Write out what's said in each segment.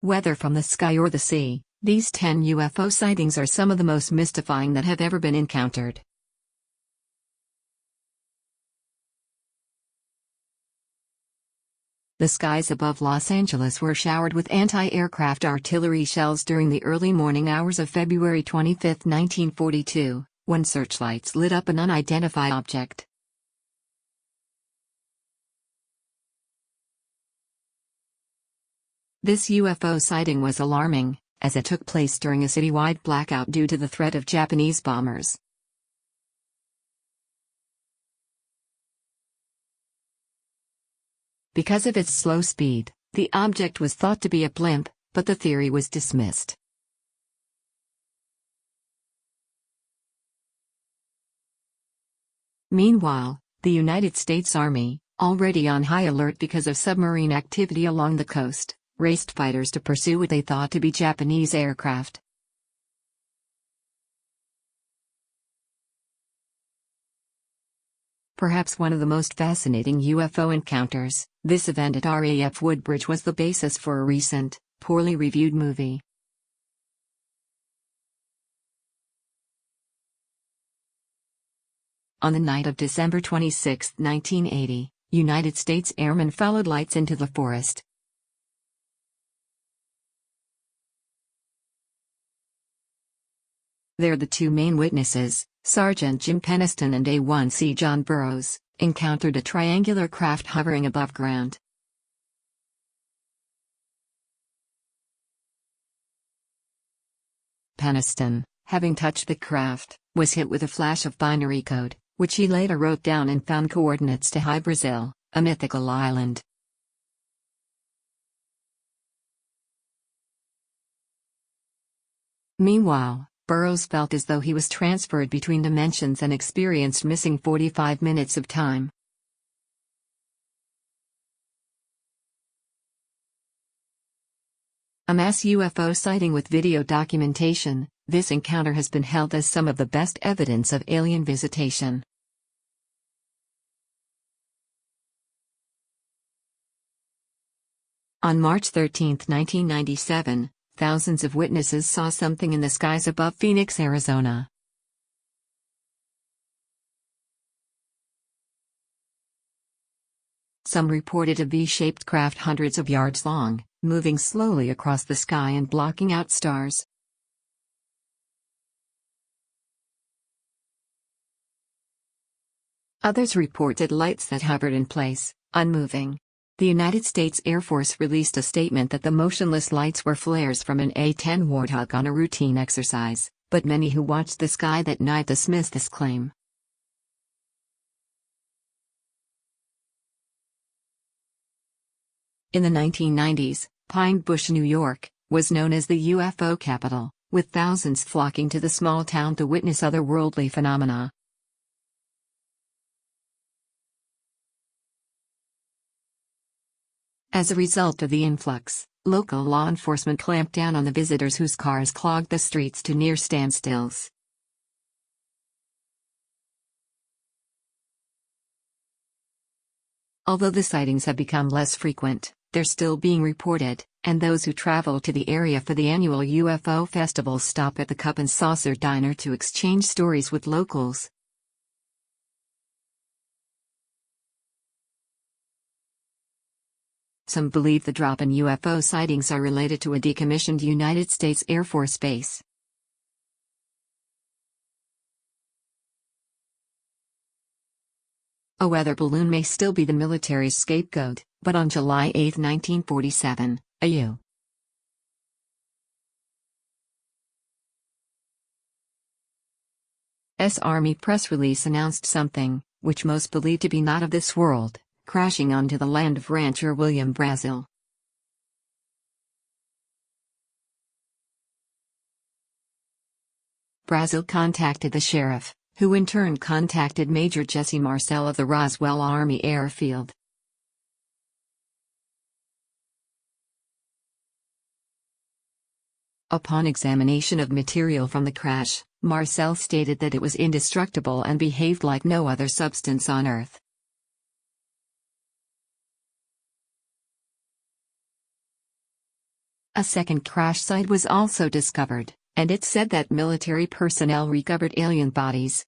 Whether from the sky or the sea, these 10 UFO sightings are some of the most mystifying that have ever been encountered. The skies above Los Angeles were showered with anti-aircraft artillery shells during the early morning hours of February 25, 1942, when searchlights lit up an unidentified object. This UFO sighting was alarming, as it took place during a citywide blackout due to the threat of Japanese bombers. Because of its slow speed, the object was thought to be a blimp, but the theory was dismissed. Meanwhile, the United States Army, already on high alert because of submarine activity along the coast, raced fighters to pursue what they thought to be Japanese aircraft. Perhaps one of the most fascinating UFO encounters, this event at RAF Woodbridge was the basis for a recent, poorly reviewed movie. On the night of December 26, 1980, United States airmen followed lights into the forest. There the two main witnesses, Sergeant Jim Penniston and A-1C John Burroughs, encountered a triangular craft hovering above ground. Penniston, having touched the craft, was hit with a flash of binary code, which he later wrote down and found coordinates to Hy-Brasil, a mythical island. Meanwhile, Burroughs felt as though he was transferred between dimensions and experienced missing 45 minutes of time. A mass UFO sighting with video documentation, this encounter has been held as some of the best evidence of alien visitation. On March 13, 1997, thousands of witnesses saw something in the skies above Phoenix, Arizona. Some reported a V-shaped craft hundreds of yards long, moving slowly across the sky and blocking out stars. Others reported lights that hovered in place, unmoving. The United States Air Force released a statement that the motionless lights were flares from an A-10 Warthog on a routine exercise, but many who watched the sky that night dismissed this claim. In the 1990s, Pine Bush, New York, was known as the UFO capital, with thousands flocking to the small town to witness otherworldly phenomena. As a result of the influx, local law enforcement clamped down on the visitors whose cars clogged the streets to near standstills. Although the sightings have become less frequent, they're still being reported, and those who travel to the area for the annual UFO festival stop at the Cup and Saucer Diner to exchange stories with locals. Some believe the drop in UFO sightings are related to a decommissioned United States Air Force base. A weather balloon may still be the military's scapegoat, but on July 8, 1947, a U.S. Army press release announced something, which most believe to be not of this world, crashing onto the land of rancher William Brazel. Brazel contacted the sheriff, who in turn contacted Major Jesse Marcel of the Roswell Army Air Field. Upon examination of material from the crash, Marcel stated that it was indestructible and behaved like no other substance on Earth. A second crash site was also discovered, and it's said that military personnel recovered alien bodies.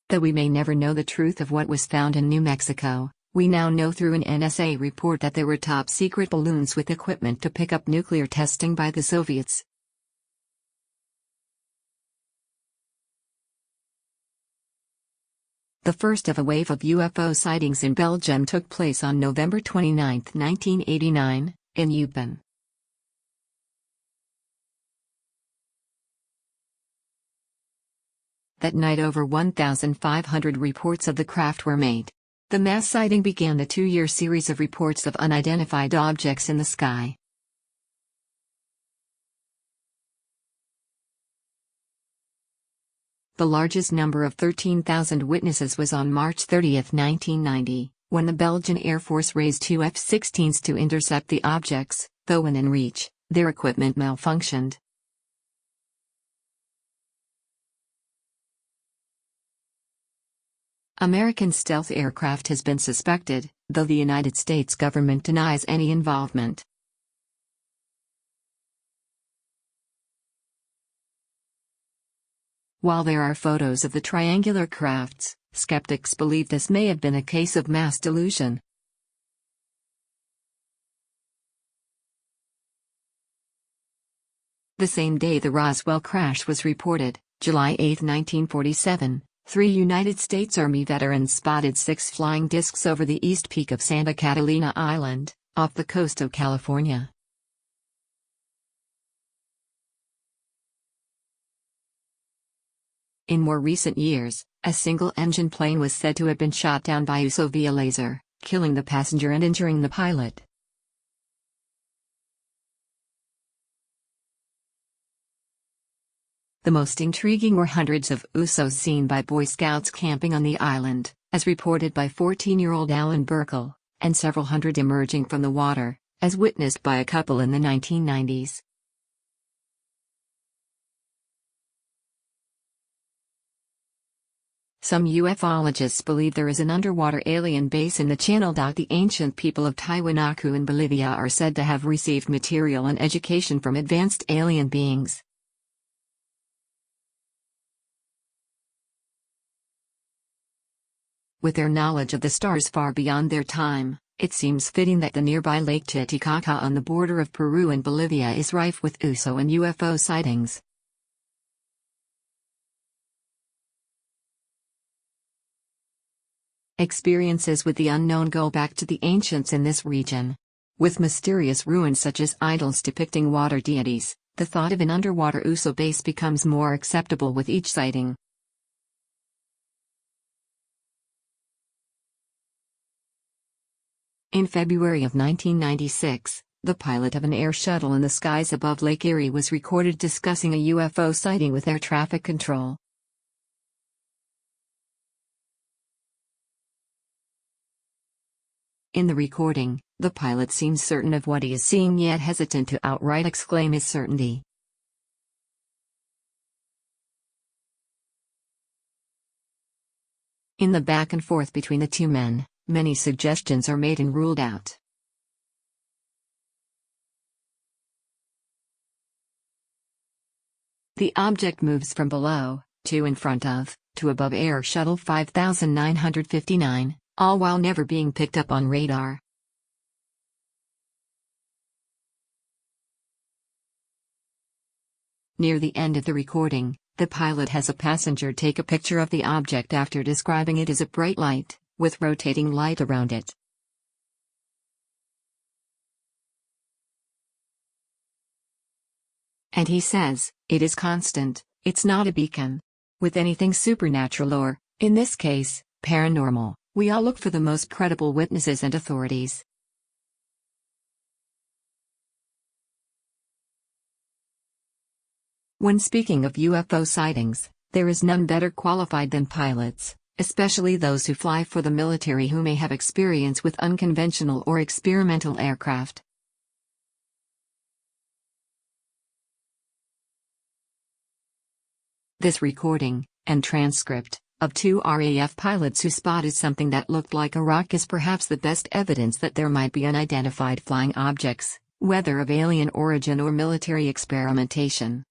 Though we may never know the truth of what was found in New Mexico, we now know through an NSA report that there were top-secret balloons with equipment to pick up nuclear testing by the Soviets. The first of a wave of UFO sightings in Belgium took place on November 29, 1989, in Eupen. That night over 1,500 reports of the craft were made. The mass sighting began the 2-year series of reports of unidentified objects in the sky. The largest number of 13,000 witnesses was on March 30, 1990, when the Belgian Air Force raised 2 F-16s to intercept the objects, though when in reach, their equipment malfunctioned. American stealth aircraft has been suspected, though the United States government denies any involvement. While there are photos of the triangular crafts, skeptics believe this may have been a case of mass delusion. The same day the Roswell crash was reported, July 8, 1947, 3 United States Army veterans spotted 6 flying discs over the east peak of Santa Catalina Island, off the coast of California. In more recent years, a single-engine plane was said to have been shot down by UFO via laser, killing the passenger and injuring the pilot. The most intriguing were hundreds of UFOs seen by Boy Scouts camping on the island, as reported by 14-year-old Alan Burkle, and several hundred emerging from the water, as witnessed by a couple in the 1990s. Some ufologists believe there is an underwater alien base in the channel. The ancient people of Tiwanaku in Bolivia are said to have received material and education from advanced alien beings. With their knowledge of the stars far beyond their time, it seems fitting that the nearby Lake Titicaca on the border of Peru and Bolivia is rife with UFO and UFO sightings. Experiences with the unknown go back to the ancients in this region. With mysterious ruins such as idols depicting water deities, the thought of an underwater UFO base becomes more acceptable with each sighting. In February of 1996, the pilot of an air shuttle in the skies above Lake Erie was recorded discussing a UFO sighting with air traffic control. In the recording, the pilot seems certain of what he is seeing yet hesitant to outright exclaim his certainty. In the back and forth between the two men, many suggestions are made and ruled out. The object moves from below, to in front of, to above Air Shuttle 5959, all while never being picked up on radar. Near the end of the recording, the pilot has a passenger take a picture of the object after describing it as a bright light, with rotating light around it. And he says, "It is constant, it's not a beacon." With anything supernatural or, in this case, paranormal, we all look for the most credible witnesses and authorities. When speaking of UFO sightings, there is none better qualified than pilots, especially those who fly for the military who may have experience with unconventional or experimental aircraft. This recording, and transcript, of 2 RAF pilots who spotted something that looked like a rock is perhaps the best evidence that there might be unidentified flying objects, whether of alien origin or military experimentation.